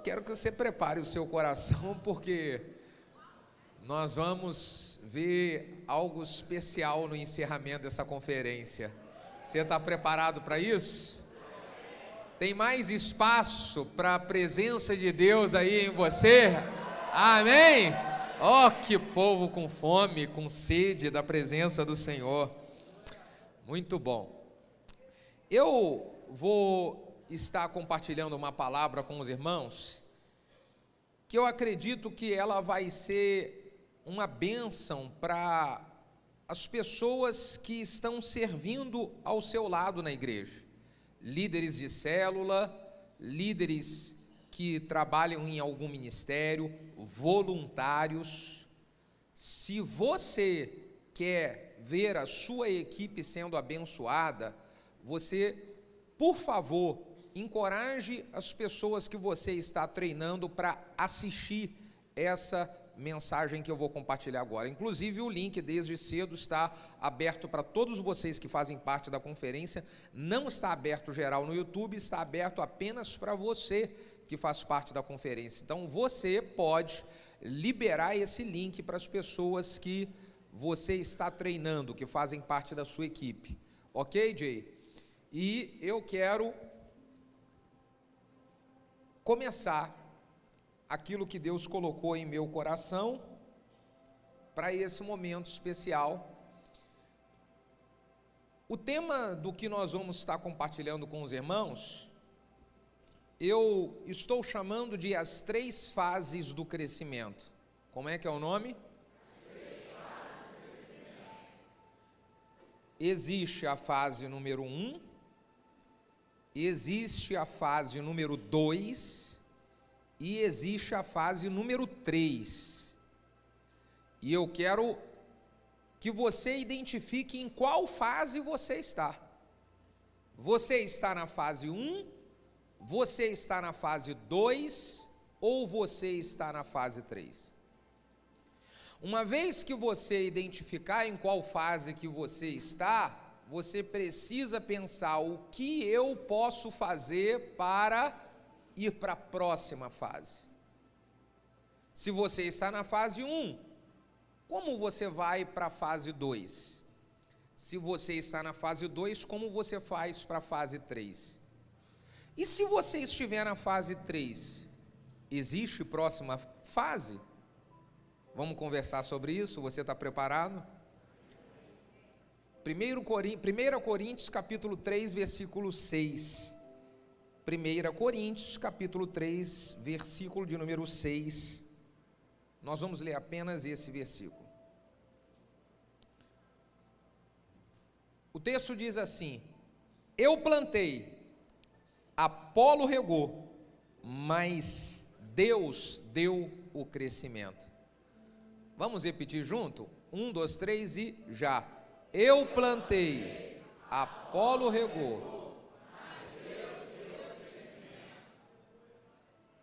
quero que você prepare o seu coração, porque nós vamos ver algo especial no encerramento dessa conferência. Você está preparado para isso? Tem mais espaço para a presença de Deus aí em você? Amém? Oh, que povo com fome, com sede da presença do Senhor. Muito bom. Eu vou estar compartilhando uma palavra com os irmãos, que eu acredito que ela vai ser uma bênção para as pessoas que estão servindo ao seu lado na igreja. Líderes de célula, líderes que trabalham em algum ministério, voluntários. Se você quer ver a sua equipe sendo abençoada, você, por favor, encoraje as pessoas que você está treinando para assistir essa mensagem que eu vou compartilhar agora. Inclusive, o link desde cedo está aberto para todos vocês que fazem parte da conferência. Não está aberto geral no YouTube, está aberto apenas para você que faz parte da conferência. Então, você pode liberar esse link para as pessoas que você está treinando, que fazem parte da sua equipe. Ok, Jay? E eu quero começar aquilo que Deus colocou em meu coração para esse momento especial. O tema do que nós vamos estar compartilhando com os irmãos, eu estou chamando de as 3 fases do crescimento. Como é que é o nome? Existe a fase número 1, existe a fase número 2 e existe a fase número 3. E eu quero que você identifique em qual fase você está. Você está na fase 1, você está na fase 2 ou você está na fase 3? Uma vez que você identificar em qual fase que você está, você precisa pensar o que eu posso fazer para ir para a próxima fase. Se você está na fase 1, como você vai para a fase 2? Se você está na fase 2, como você faz para a fase 3? E se você estiver na fase 3, existe próxima fase? Vamos conversar sobre isso? Você está preparado? 1 Coríntios capítulo 3, versículo 6. 1 Coríntios capítulo 3, versículo de número 6. Nós vamos ler apenas esse versículo. O texto diz assim: eu plantei, Apolo regou, mas Deus deu o crescimento. Vamos repetir junto? 1, 2, 3 e já. Eu plantei, Apolo regou.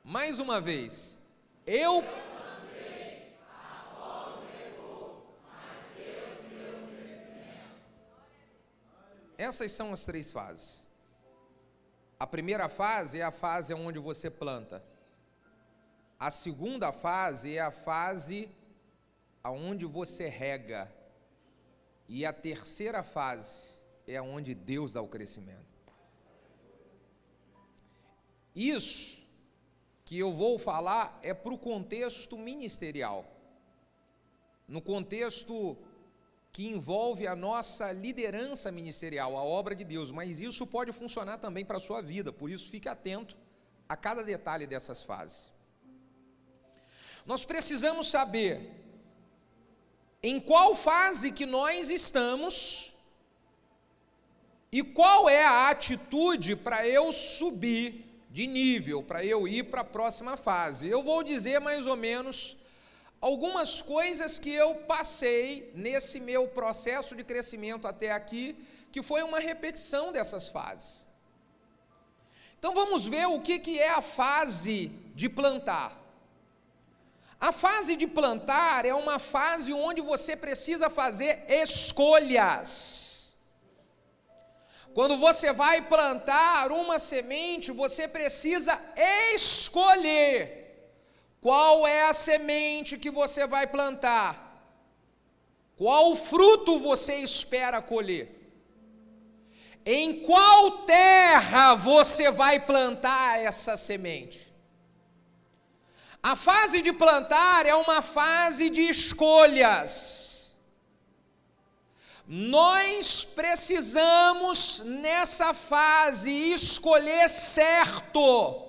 Mais uma vez. Eu plantei, Apolo regou, mas Deus deu o crescimento. Essas são as 3 fases. A primeira fase é a fase onde você planta. A segunda fase é a fase onde você rega. E a terceira fase é onde Deus dá o crescimento. Isso que eu vou falar é para o contexto ministerial. No contexto que envolve a nossa liderança ministerial, a obra de Deus. Mas isso pode funcionar também para a sua vida. Por isso, fique atento a cada detalhe dessas fases. Nós precisamos saber em qual fase que nós estamos e qual é a atitude para eu subir de nível, para eu ir para a próxima fase. Eu vou dizer mais ou menos algumas coisas que eu passei nesse meu processo de crescimento até aqui, que foi uma repetição dessas fases. Então vamos ver o que é a fase de plantar. A fase de plantar é uma fase onde você precisa fazer escolhas. Quando você vai plantar uma semente, você precisa escolher qual é a semente que você vai plantar, qual fruto você espera colher, em qual terra você vai plantar essa semente. A fase de plantar é uma fase de escolhas. Nós precisamos, nessa fase, escolher certo,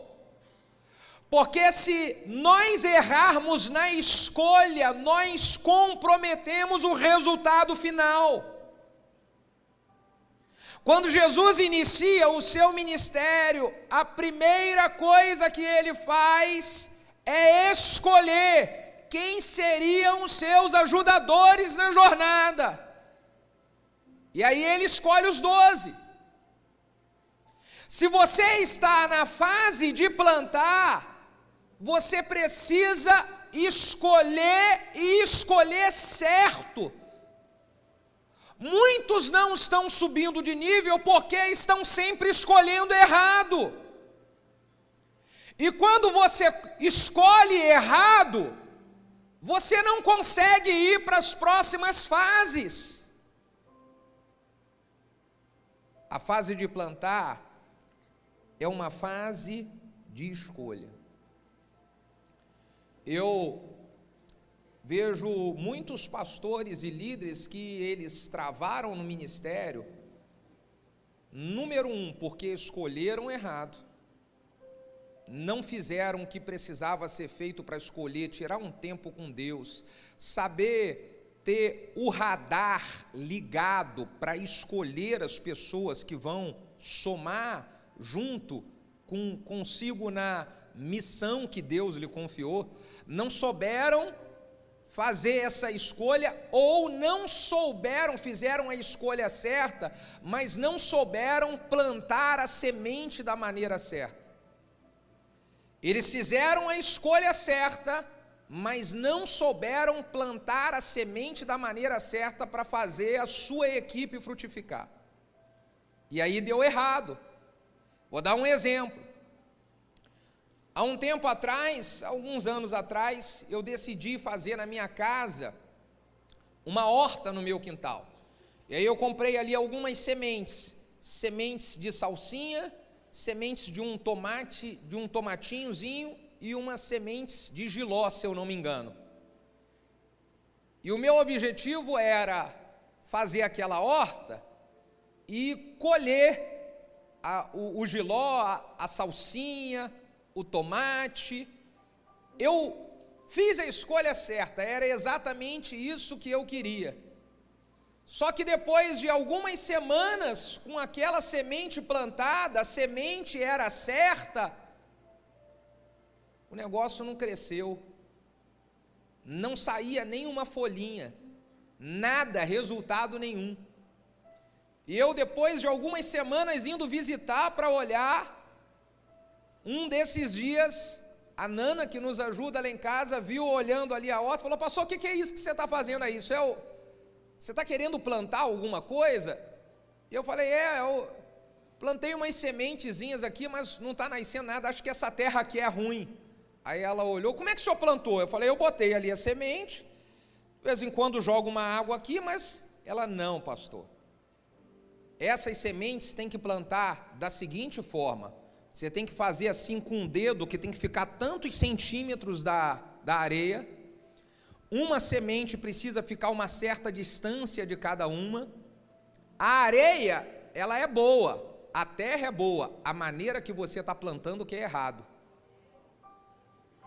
porque se nós errarmos na escolha, nós comprometemos o resultado final. Quando Jesus inicia o seu ministério, a primeira coisa que ele faz é escolher quem seriam os seus ajudadores na jornada. E aí ele escolhe os 12. Se você está na fase de plantar, você precisa escolher e escolher certo. Muitos não estão subindo de nível porque estão sempre escolhendo errado. E quando você escolhe errado, você não consegue ir para as próximas fases. A fase de plantar é uma fase de escolha. Eu vejo muitos pastores e líderes que eles travaram no ministério, número 1, porque escolheram errado, não fizeram o que precisava ser feito para escolher, tirar um tempo com Deus, saber ter o radar ligado para escolher as pessoas que vão somar junto consigo na missão que Deus lhe confiou, não souberam fazer essa escolha, ou não souberam, fizeram a escolha certa, mas não souberam plantar a semente da maneira certa. Eles fizeram a escolha certa, mas não souberam plantar a semente da maneira certa para fazer a sua equipe frutificar. E aí deu errado. Vou dar um exemplo. Há um tempo atrás, alguns anos atrás, eu decidi fazer na minha casa uma horta no meu quintal. E aí eu comprei ali algumas sementes de salsinha, sementes de um tomate, de um tomatinhozinho, e umas sementes de jiló, se eu não me engano. E o meu objetivo era fazer aquela horta e colher o jiló, a salsinha, o tomate. Eu fiz a escolha certa, era exatamente isso que eu queria. Só que depois de algumas semanas, com aquela semente plantada, a semente era certa, o negócio não cresceu, não saía nenhuma folhinha, nada, resultado nenhum. E eu, depois de algumas semanas indo visitar para olhar, um desses dias, a Nana, que nos ajuda lá em casa, viu olhando ali a horta, falou: pastor, o que é isso que você está fazendo aí? Você está querendo plantar alguma coisa? E eu falei: eu plantei umas sementezinhas aqui, mas não está nascendo nada, acho que essa terra aqui é ruim. Aí ela olhou: como é que o senhor plantou? Eu falei: eu botei ali a semente, de vez em quando jogo uma água aqui, mas ela: não, pastor, essas sementes tem que plantar da seguinte forma, você tem que fazer assim com o dedo, que tem que ficar tantos centímetros da areia, uma semente precisa ficar uma certa distância de cada uma, a areia, ela é boa, a terra é boa, a maneira que você está plantando que é errado.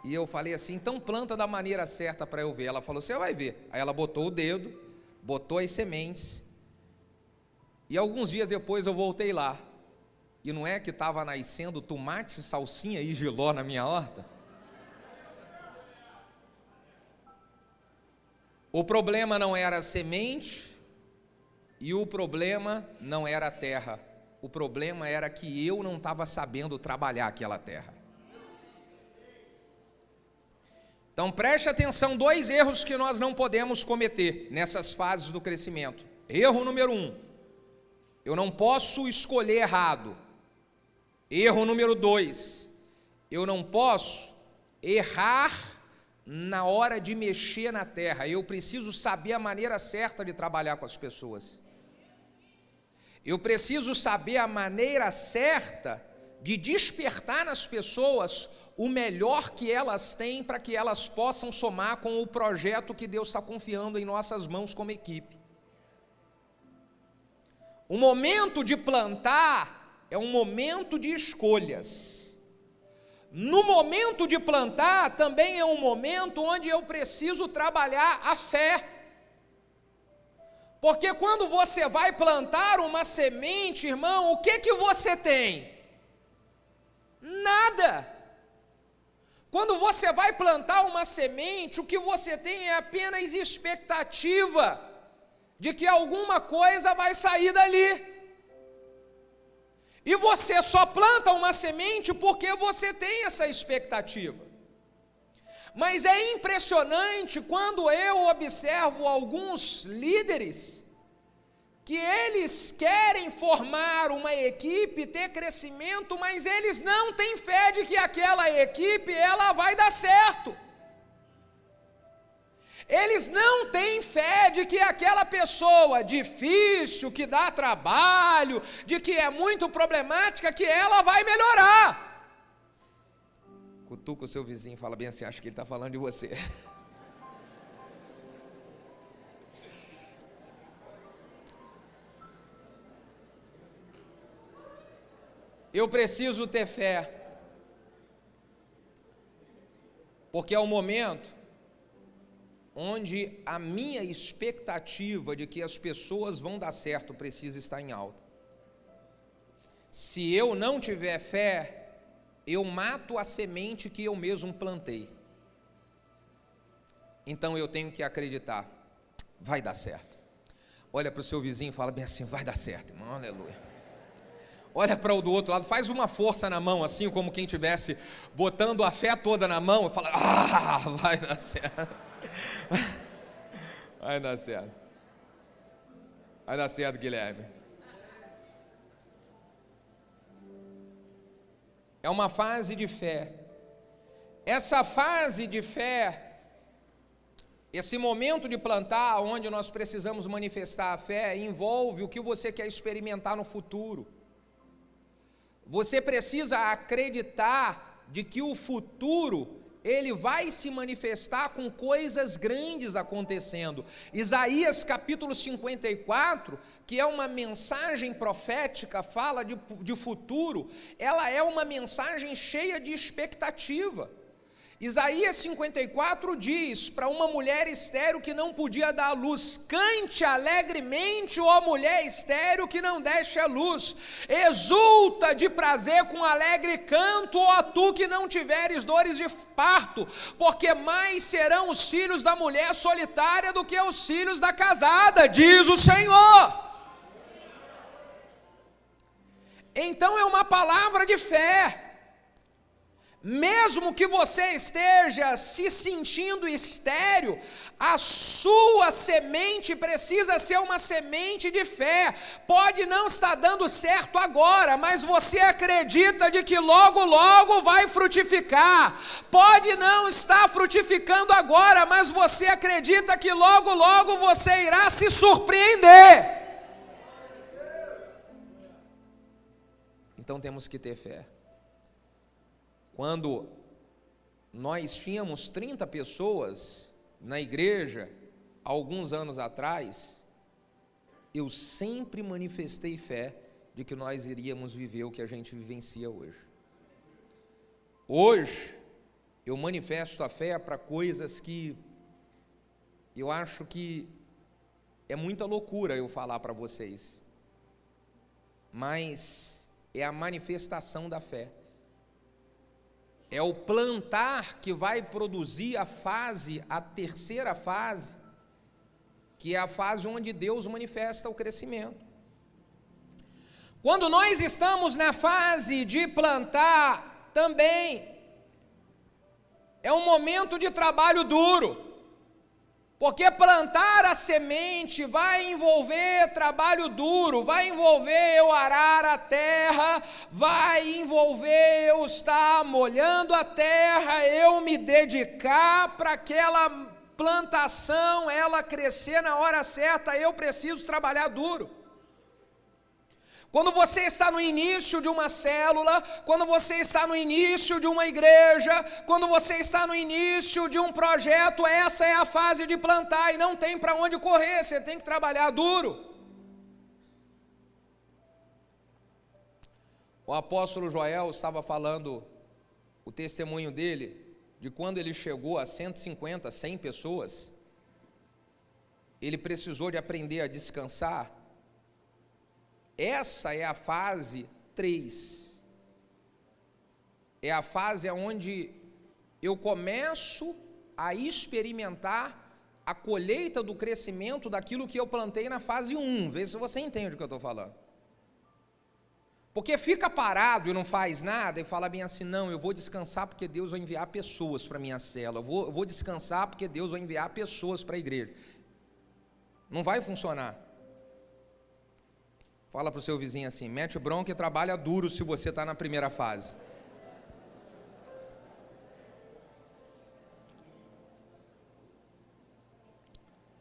E eu falei assim: então planta da maneira certa para eu ver. Ela falou: você vai ver. Aí ela botou o dedo, botou as sementes, e alguns dias depois eu voltei lá, e não é que estava nascendo tomate, salsinha e jiló na minha horta? O problema não era a semente, e o problema não era a terra, o problema era que eu não estava sabendo trabalhar aquela terra. Então preste atenção, 2 erros que nós não podemos cometer nessas fases do crescimento. Erro número 1, Eu não posso escolher errado. Erro número 2. Eu não posso errar na hora de mexer na terra. Eu preciso saber a maneira certa de trabalhar com as pessoas. Eu preciso saber a maneira certa de despertar nas pessoas o melhor que elas têm para que elas possam somar com o projeto que Deus está confiando em nossas mãos como equipe. O momento de plantar é um momento de escolhas. No momento de plantar também é um momento onde eu preciso trabalhar a fé. Porque quando você vai plantar uma semente, irmão, o que você tem? Nada. Quando você vai plantar uma semente, o que você tem é apenas expectativa de que alguma coisa vai sair dali. E você só planta uma semente porque você tem essa expectativa. Mas é impressionante quando eu observo alguns líderes que eles querem formar uma equipe, ter crescimento, mas eles não têm fé de que aquela equipe ela vai dar certo. Eles não têm fé de que aquela pessoa difícil, que dá trabalho, de que é muito problemática, que ela vai melhorar. Cutuca o seu vizinho e fala bem assim, acho que ele está falando de você. Eu preciso ter fé, porque é o momento onde a minha expectativa de que as pessoas vão dar certo precisa estar em alta. Se eu não tiver fé, eu mato a semente que eu mesmo plantei. Então eu tenho que acreditar, vai dar certo. Olha para o seu vizinho e fala bem assim, vai dar certo, irmão, aleluia. Olha para o do outro lado, faz uma força na mão, assim como quem estivesse botando a fé toda na mão, e fala, vai dar certo. Vai dar certo. Vai dar certo, Guilherme. É uma fase de fé. Essa fase de fé, esse momento de plantar, onde nós precisamos manifestar a fé, envolve o que você quer experimentar no futuro. Você precisa acreditar de que o futuro, ele vai se manifestar com coisas grandes acontecendo. Isaías capítulo 54, que é uma mensagem profética, fala de futuro, ela é uma mensagem cheia de expectativa. Isaías 54 diz para uma mulher estéril que não podia dar luz, cante alegremente, ó mulher estéril que não deste a luz, exulta de prazer com alegre canto, ó tu que não tiveres dores de parto, porque mais serão os filhos da mulher solitária do que os filhos da casada, diz o Senhor. Então é uma palavra de fé. Mesmo que você esteja se sentindo estéril, a sua semente precisa ser uma semente de fé. Pode não estar dando certo agora, mas você acredita de que logo, logo vai frutificar. Pode não estar frutificando agora, mas você acredita que logo, logo você irá se surpreender. Então temos que ter fé. Quando nós tínhamos 30 pessoas na igreja, alguns anos atrás, eu sempre manifestei fé de que nós iríamos viver o que a gente vivencia hoje. Hoje, eu manifesto a fé para coisas que eu acho que é muita loucura eu falar para vocês, mas é a manifestação da fé. É o plantar que vai produzir a terceira fase, que é a fase onde Deus manifesta o crescimento. Quando nós estamos na fase de plantar, também é um momento de trabalho duro. Porque plantar a semente vai envolver trabalho duro, vai envolver eu arar a terra, vai envolver eu estar molhando a terra, eu me dedicar para aquela plantação, ela crescer na hora certa, eu preciso trabalhar duro. Quando você está no início de uma célula, quando você está no início de uma igreja, quando você está no início de um projeto, essa é a fase de plantar e não tem para onde correr, você tem que trabalhar duro. O apóstolo Joel estava falando o testemunho dele, de quando ele chegou a 150, 100 pessoas, ele precisou de aprender a descansar. Essa é a fase 3. É a fase onde eu começo a experimentar a colheita do crescimento daquilo que eu plantei na fase 1. Vê se você entende o que eu estou falando. Porque fica parado e não faz nada e fala bem assim, não, eu vou descansar porque Deus vai enviar pessoas para a minha célula, eu vou descansar porque Deus vai enviar pessoas para a igreja. Não vai funcionar. Fala para o seu vizinho assim, mete bronca e trabalha duro se você está na primeira fase.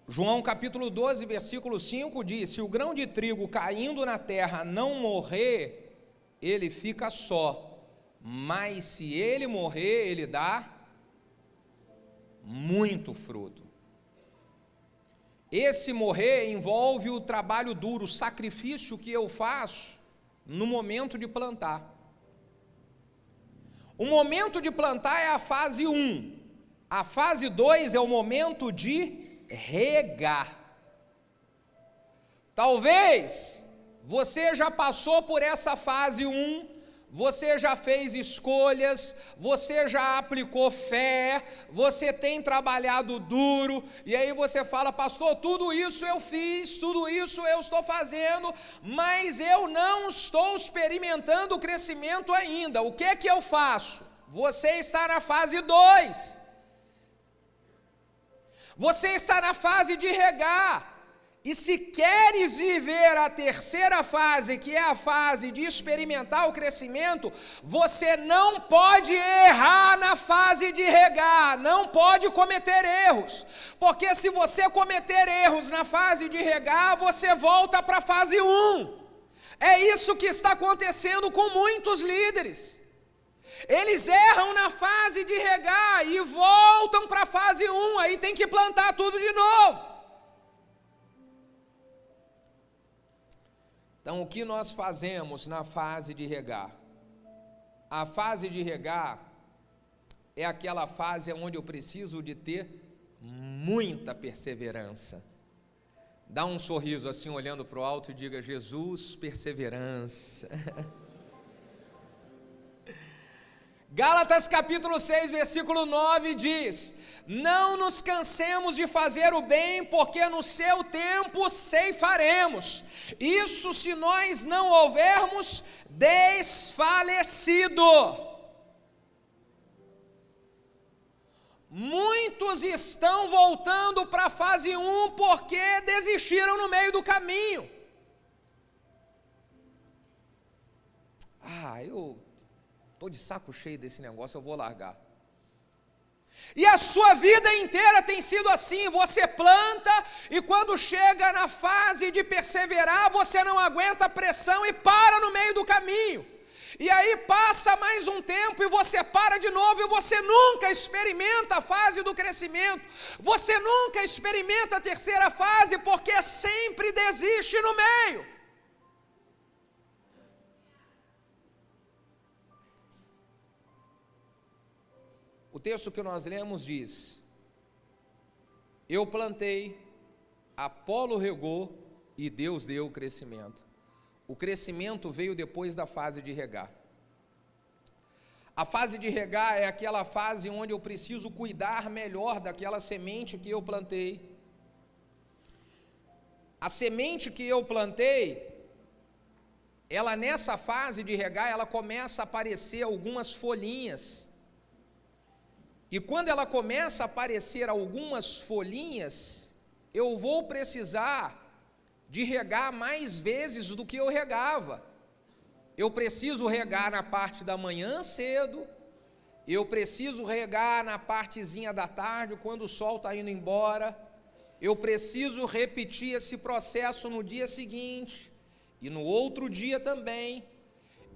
João capítulo 12, versículo 5 diz, se o grão de trigo caindo na terra não morrer, ele fica só, mas se ele morrer, ele dá muito fruto. Esse morrer envolve o trabalho duro, o sacrifício que eu faço no momento de plantar. O momento de plantar é a fase 1. A fase 2 é o momento de regar. Talvez você já passou por essa fase 1, você já fez escolhas, você já aplicou fé, você tem trabalhado duro, e aí você fala, pastor, tudo isso eu fiz, tudo isso eu estou fazendo, mas eu não estou experimentando o crescimento ainda. O que é que eu faço? Você está na fase 2. Você está na fase de regar. E se queres viver a terceira fase, que é a fase de experimentar o crescimento, você não pode errar na fase de regar, não pode cometer erros, porque se você cometer erros na fase de regar, você volta para a fase 1. É isso que está acontecendo com muitos líderes. Eles erram na fase de regar e voltam para a fase 1, aí tem que plantar tudo de novo. Então, o que nós fazemos na fase de regar? A fase de regar é aquela fase onde eu preciso de ter muita perseverança. Dá um sorriso assim, olhando para o alto e diga, Jesus, perseverança. Gálatas capítulo 6, versículo 9 diz, não nos cansemos de fazer o bem, porque no seu tempo ceifaremos, isso se nós não houvermos desfalecido. Muitos estão voltando para a fase 1 porque desistiram no meio do caminho. Eu estou de saco cheio desse negócio, eu vou largar. E a sua vida inteira tem sido assim, você planta e quando chega na fase de perseverar, você não aguenta a pressão e para no meio do caminho. E aí passa mais um tempo e você para de novo e você nunca experimenta a fase do crescimento. Você nunca experimenta a terceira fase porque sempre desiste no meio. O texto que nós lemos diz, eu plantei, Apolo regou e Deus deu o crescimento. O crescimento veio depois da fase de regar. A fase de regar é aquela fase onde eu preciso cuidar melhor daquela semente que eu plantei. A semente que eu plantei, ela nessa fase de regar, ela começa a aparecer algumas folhinhas. E quando ela começa a aparecer algumas folhinhas, eu vou precisar de regar mais vezes do que eu regava. Eu preciso regar na parte da manhã cedo, eu preciso regar na partezinha da tarde, quando o sol está indo embora, eu preciso repetir esse processo no dia seguinte, e no outro dia também.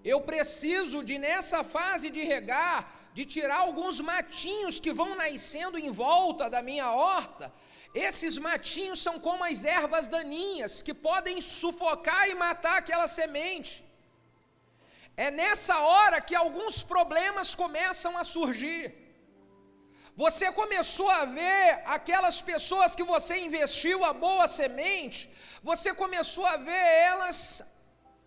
Eu preciso de, nessa fase de regar, de tirar alguns matinhos que vão nascendo em volta da minha horta. Esses matinhos são como as ervas daninhas, que podem sufocar e matar aquela semente. É nessa hora que alguns problemas começam a surgir. Você começou a ver aquelas pessoas que você investiu a boa semente, você começou a ver elas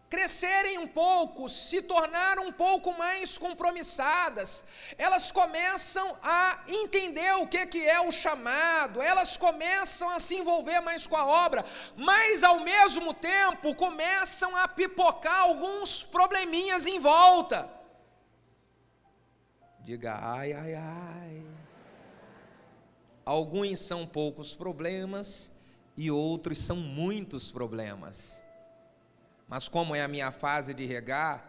crescerem um pouco, se tornaram um pouco mais compromissadas, elas começam a entender o que é o chamado, elas começam a se envolver mais com a obra, mas ao mesmo tempo começam a pipocar alguns probleminhas em volta. Diga ai, ai, ai. Alguns são poucos problemas e outros são muitos problemas. Mas como é a minha fase de regar,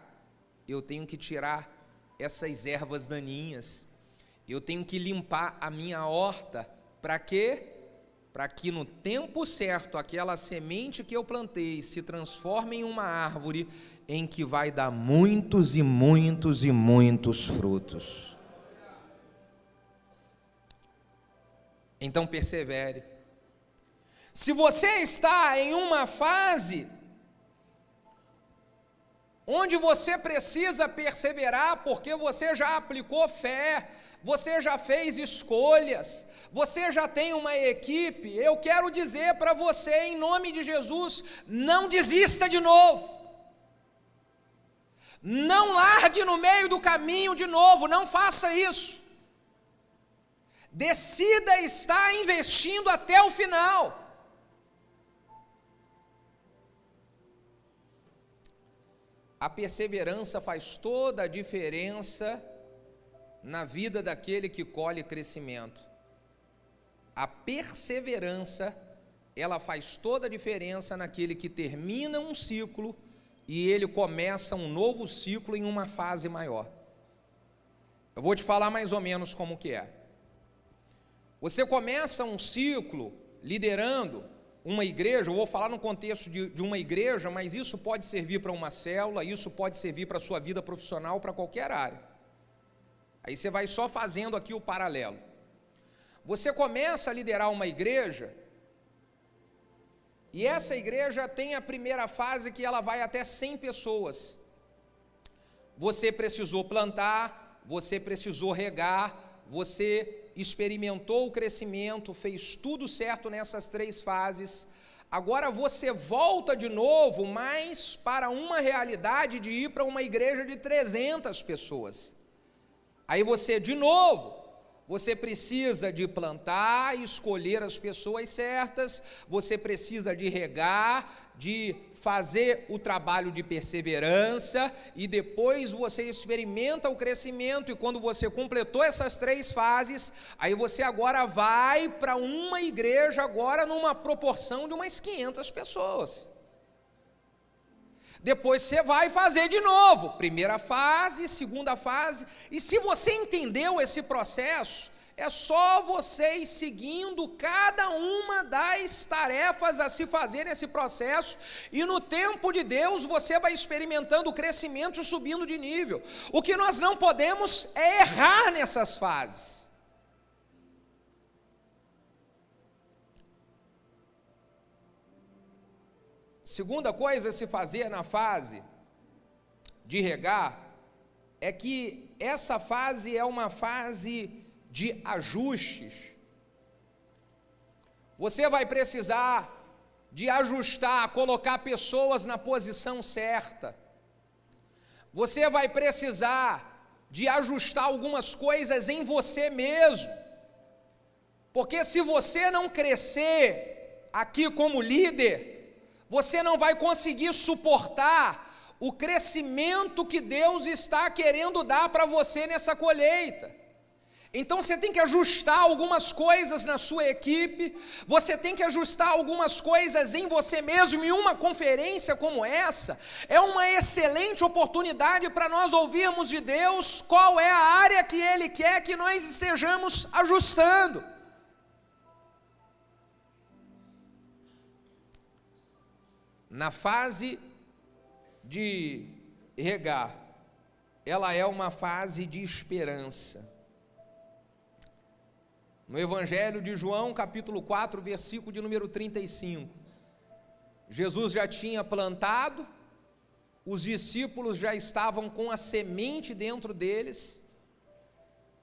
eu tenho que tirar essas ervas daninhas, eu tenho que limpar a minha horta. Para quê? Para que no tempo certo, aquela semente que eu plantei se transforme em uma árvore em que vai dar muitos e muitos e muitos frutos. Então persevere. Se você está em uma fase onde você precisa perseverar, porque você já aplicou fé, você já fez escolhas, você já tem uma equipe, eu quero dizer para você, em nome de Jesus, não desista de novo, não largue no meio do caminho de novo, não faça isso, decida estar investindo até o final. A perseverança faz toda a diferença na vida daquele que colhe crescimento. A perseverança, ela faz toda a diferença naquele que termina um ciclo e ele começa um novo ciclo em uma fase maior. Eu vou te falar mais ou menos como que é. Você começa um ciclo liderando uma igreja, eu vou falar no contexto de uma igreja, mas isso pode servir para uma célula, isso pode servir para a sua vida profissional, para qualquer área. Aí você vai só fazendo aqui o paralelo. Você começa a liderar uma igreja, e essa igreja tem a primeira fase que ela vai até 100 pessoas. Você precisou plantar, você precisou regar, você experimentou o crescimento, fez tudo certo nessas 3 fases, agora você volta de novo, mas para uma realidade de ir para uma igreja de 300 pessoas, aí você de novo, você precisa de plantar, escolher as pessoas certas, você precisa de regar, de fazer o trabalho de perseverança, e depois você experimenta o crescimento, e quando você completou essas 3 fases, aí você agora vai para uma igreja, agora numa proporção de umas 500 pessoas. Depois você vai fazer de novo, primeira fase, segunda fase, e se você entendeu esse processo, é só você ir seguindo cada uma das tarefas a se fazer nesse processo, e no tempo de Deus você vai experimentando o crescimento e subindo de nível. O que nós não podemos é errar nessas fases. Segunda coisa a se fazer na fase de regar, é que essa fase é uma fase de ajustes. Você vai precisar de ajustar, colocar pessoas na posição certa. Você vai precisar de ajustar algumas coisas em você mesmo. Porque se você não crescer aqui como líder, você não vai conseguir suportar o crescimento que Deus está querendo dar para você nessa colheita. Então você tem que ajustar algumas coisas na sua equipe, você tem que ajustar algumas coisas em você mesmo, e uma conferência como essa é uma excelente oportunidade para nós ouvirmos de Deus qual é a área que Ele quer que nós estejamos ajustando. Na fase de regar, ela é uma fase de esperança. No Evangelho de João, capítulo 4, versículo de número 35, Jesus já tinha plantado, os discípulos já estavam com a semente dentro deles,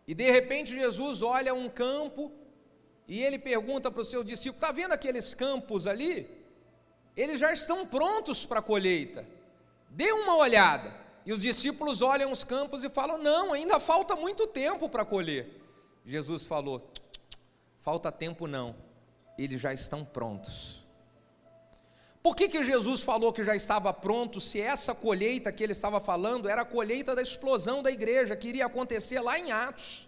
e de repente Jesus olha um campo, e ele pergunta para o seu discípulo: está vendo aqueles campos ali? Eles já estão prontos para a colheita, dê uma olhada. E os discípulos olham os campos e falam: não, ainda falta muito tempo para colher. Jesus falou: falta tempo não, eles já estão prontos. Por que Jesus falou que já estava pronto, se essa colheita que ele estava falando era a colheita da explosão da igreja, que iria acontecer lá em Atos?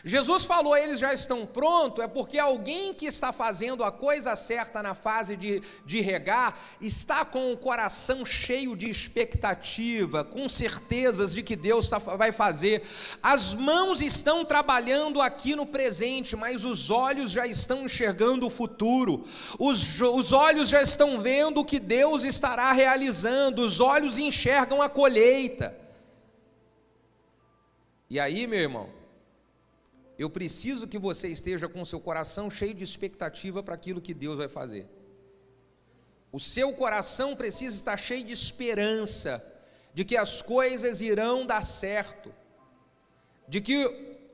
Jesus falou: eles já estão prontos, é porque alguém que está fazendo a coisa certa na fase de regar, está com o coração cheio de expectativa, com certezas de que Deus vai fazer. As mãos estão trabalhando aqui no presente, mas os olhos já estão enxergando o futuro, os olhos já estão vendo o que Deus estará realizando, os olhos enxergam a colheita. E aí, meu irmão, eu preciso que você esteja com o seu coração cheio de expectativa para aquilo que Deus vai fazer. O seu coração precisa estar cheio de esperança, de que as coisas irão dar certo, de que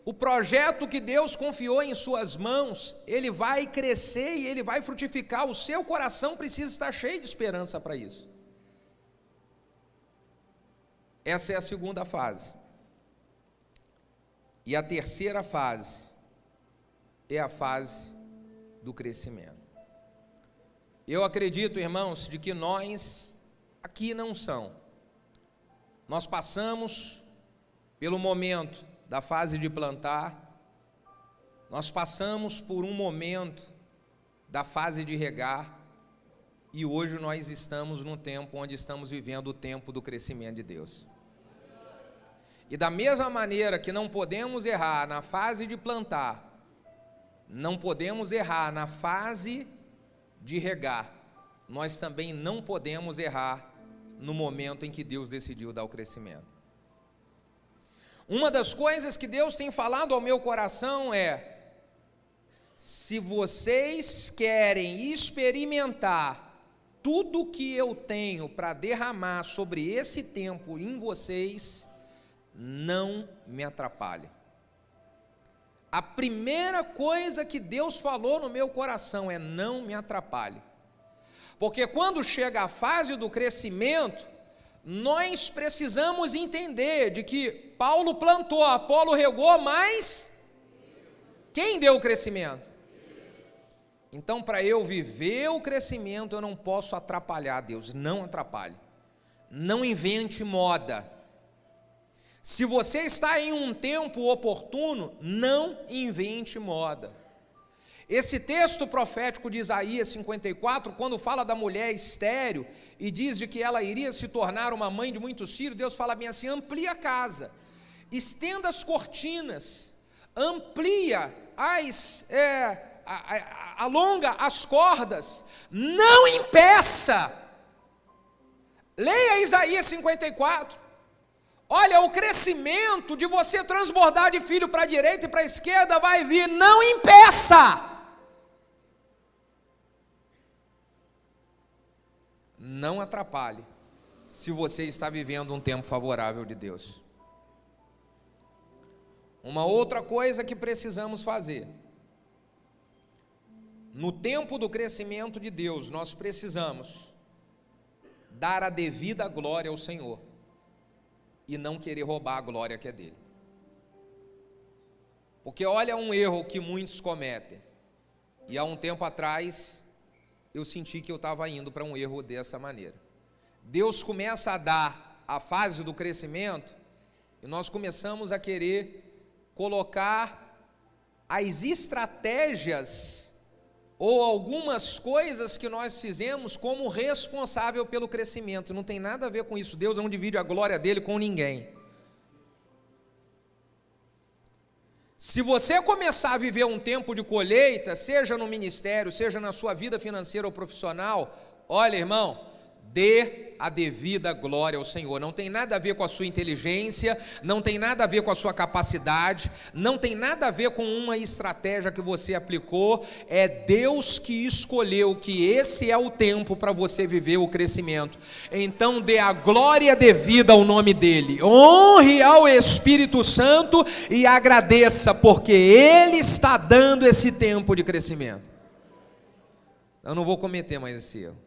o projeto que Deus confiou em suas mãos, ele vai crescer e ele vai frutificar. O seu coração precisa estar cheio de esperança para isso. Essa é a segunda fase. E a terceira fase é a fase do crescimento. Eu acredito, irmãos, de que nós aqui não são. Nós passamos pelo momento da fase de plantar, nós passamos por um momento da fase de regar, e hoje nós estamos num tempo onde estamos vivendo o tempo do crescimento de Deus. E da mesma maneira que não podemos errar na fase de plantar, não podemos errar na fase de regar, nós também não podemos errar no momento em que Deus decidiu dar o crescimento. Uma das coisas que Deus tem falado ao meu coração é: se vocês querem experimentar tudo que eu tenho para derramar sobre esse tempo em vocês, não me atrapalhe. A primeira coisa que Deus falou no meu coração é: não me atrapalhe. Porque quando chega a fase do crescimento, nós precisamos entender de que Paulo plantou, Apolo regou, mas quem deu o crescimento? Então, para eu viver o crescimento, eu não posso atrapalhar Deus. Não atrapalhe. Não invente moda. Se você está em um tempo oportuno, não invente moda. Esse texto profético de Isaías 54, quando fala da mulher estéril e diz de que ela iria se tornar uma mãe de muitos filhos, Deus fala bem assim: amplia a casa, estenda as cortinas, amplia alonga as cordas, não impeça. Leia Isaías 54. Olha, o crescimento de você transbordar de filho para a direita e para a esquerda vai vir, não impeça. Não atrapalhe, se você está vivendo um tempo favorável de Deus. Uma outra coisa que precisamos fazer, no tempo do crescimento de Deus, nós precisamos dar a devida glória ao Senhor e não querer roubar a glória que é dele. Porque olha um erro que muitos cometem, e há um tempo atrás eu senti que eu estava indo para um erro dessa maneira. Deus começa a dar a fase do crescimento e nós começamos a querer colocar as estratégias ou algumas coisas que nós fizemos como responsável pelo crescimento. Não tem nada a ver com isso. Deus não divide a glória dele com ninguém. Se você começar a viver um tempo de colheita, seja no ministério, seja na sua vida financeira ou profissional, olha, irmão, dê a devida glória ao Senhor. Não tem nada a ver com a sua inteligência, não tem nada a ver com a sua capacidade, não tem nada a ver com uma estratégia que você aplicou. É Deus que escolheu que esse é o tempo para você viver o crescimento. Então dê a glória devida ao nome dele, honre ao Espírito Santo e agradeça, porque ele está dando esse tempo de crescimento. Eu não vou cometer mais esse erro.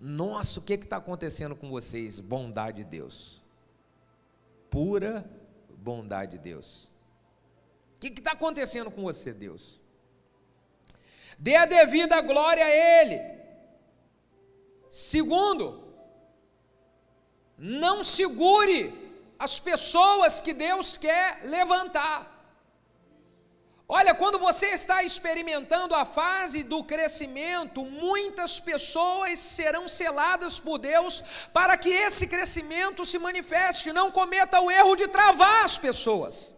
Nossa, o que está acontecendo com vocês? Bondade de Deus, pura bondade de Deus. O que está acontecendo com você, Deus? Dê a devida glória a Ele. Segundo, não segure as pessoas que Deus quer levantar. Olha, quando você está experimentando a fase do crescimento, muitas pessoas serão seladas por Deus para que esse crescimento se manifeste. Não cometa o erro de travar as pessoas.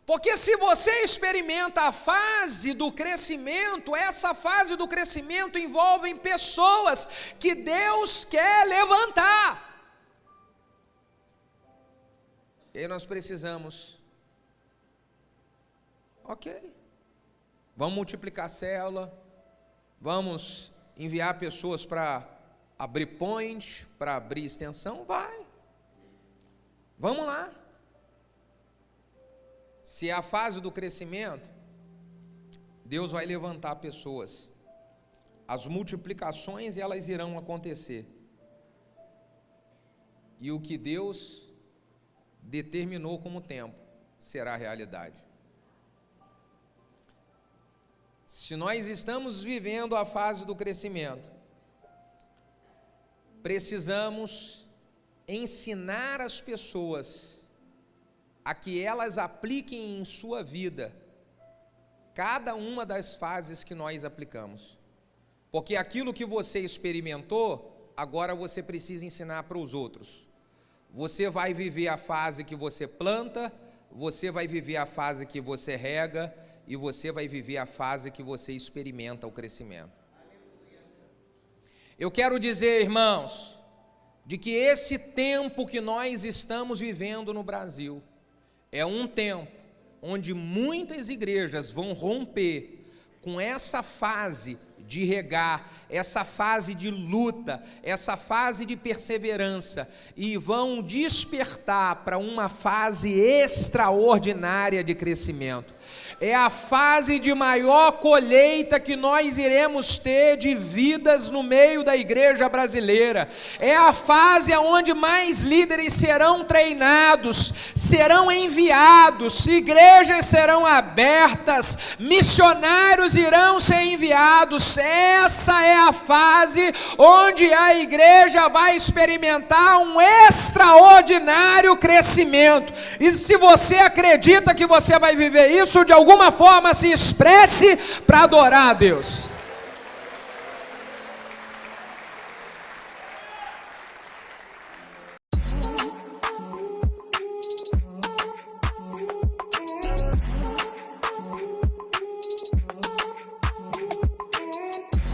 Porque se você experimenta a fase do crescimento, essa fase do crescimento envolve pessoas que Deus quer levantar. E aí nós precisamos... Ok, vamos multiplicar a célula, vamos enviar pessoas para abrir point, para abrir extensão, vamos lá. Se é a fase do crescimento, Deus vai levantar pessoas, as multiplicações elas irão acontecer, e o que Deus determinou como tempo será realidade. Se nós estamos vivendo a fase do crescimento, precisamos ensinar as pessoas a que elas apliquem em sua vida cada uma das fases que nós aplicamos. Porque aquilo que você experimentou, agora você precisa ensinar para os outros. Você vai viver a fase que você planta, você vai viver a fase que você rega, e você vai viver a fase que você experimenta o crescimento. Eu quero dizer, irmãos, de que esse tempo que nós estamos vivendo no Brasil é um tempo onde muitas igrejas vão romper com essa fase de regar, essa fase de luta, essa fase de perseverança, e vão despertar para uma fase extraordinária de crescimento. É a fase de maior colheita que nós iremos ter de vidas no meio da igreja brasileira. É a fase onde mais líderes serão treinados, serão enviados, igrejas serão abertas, missionários irão ser enviados. Essa é a fase onde a igreja vai experimentar um extraordinário crescimento. E se você acredita que você vai viver isso, de alguma forma se expresse para adorar a Deus.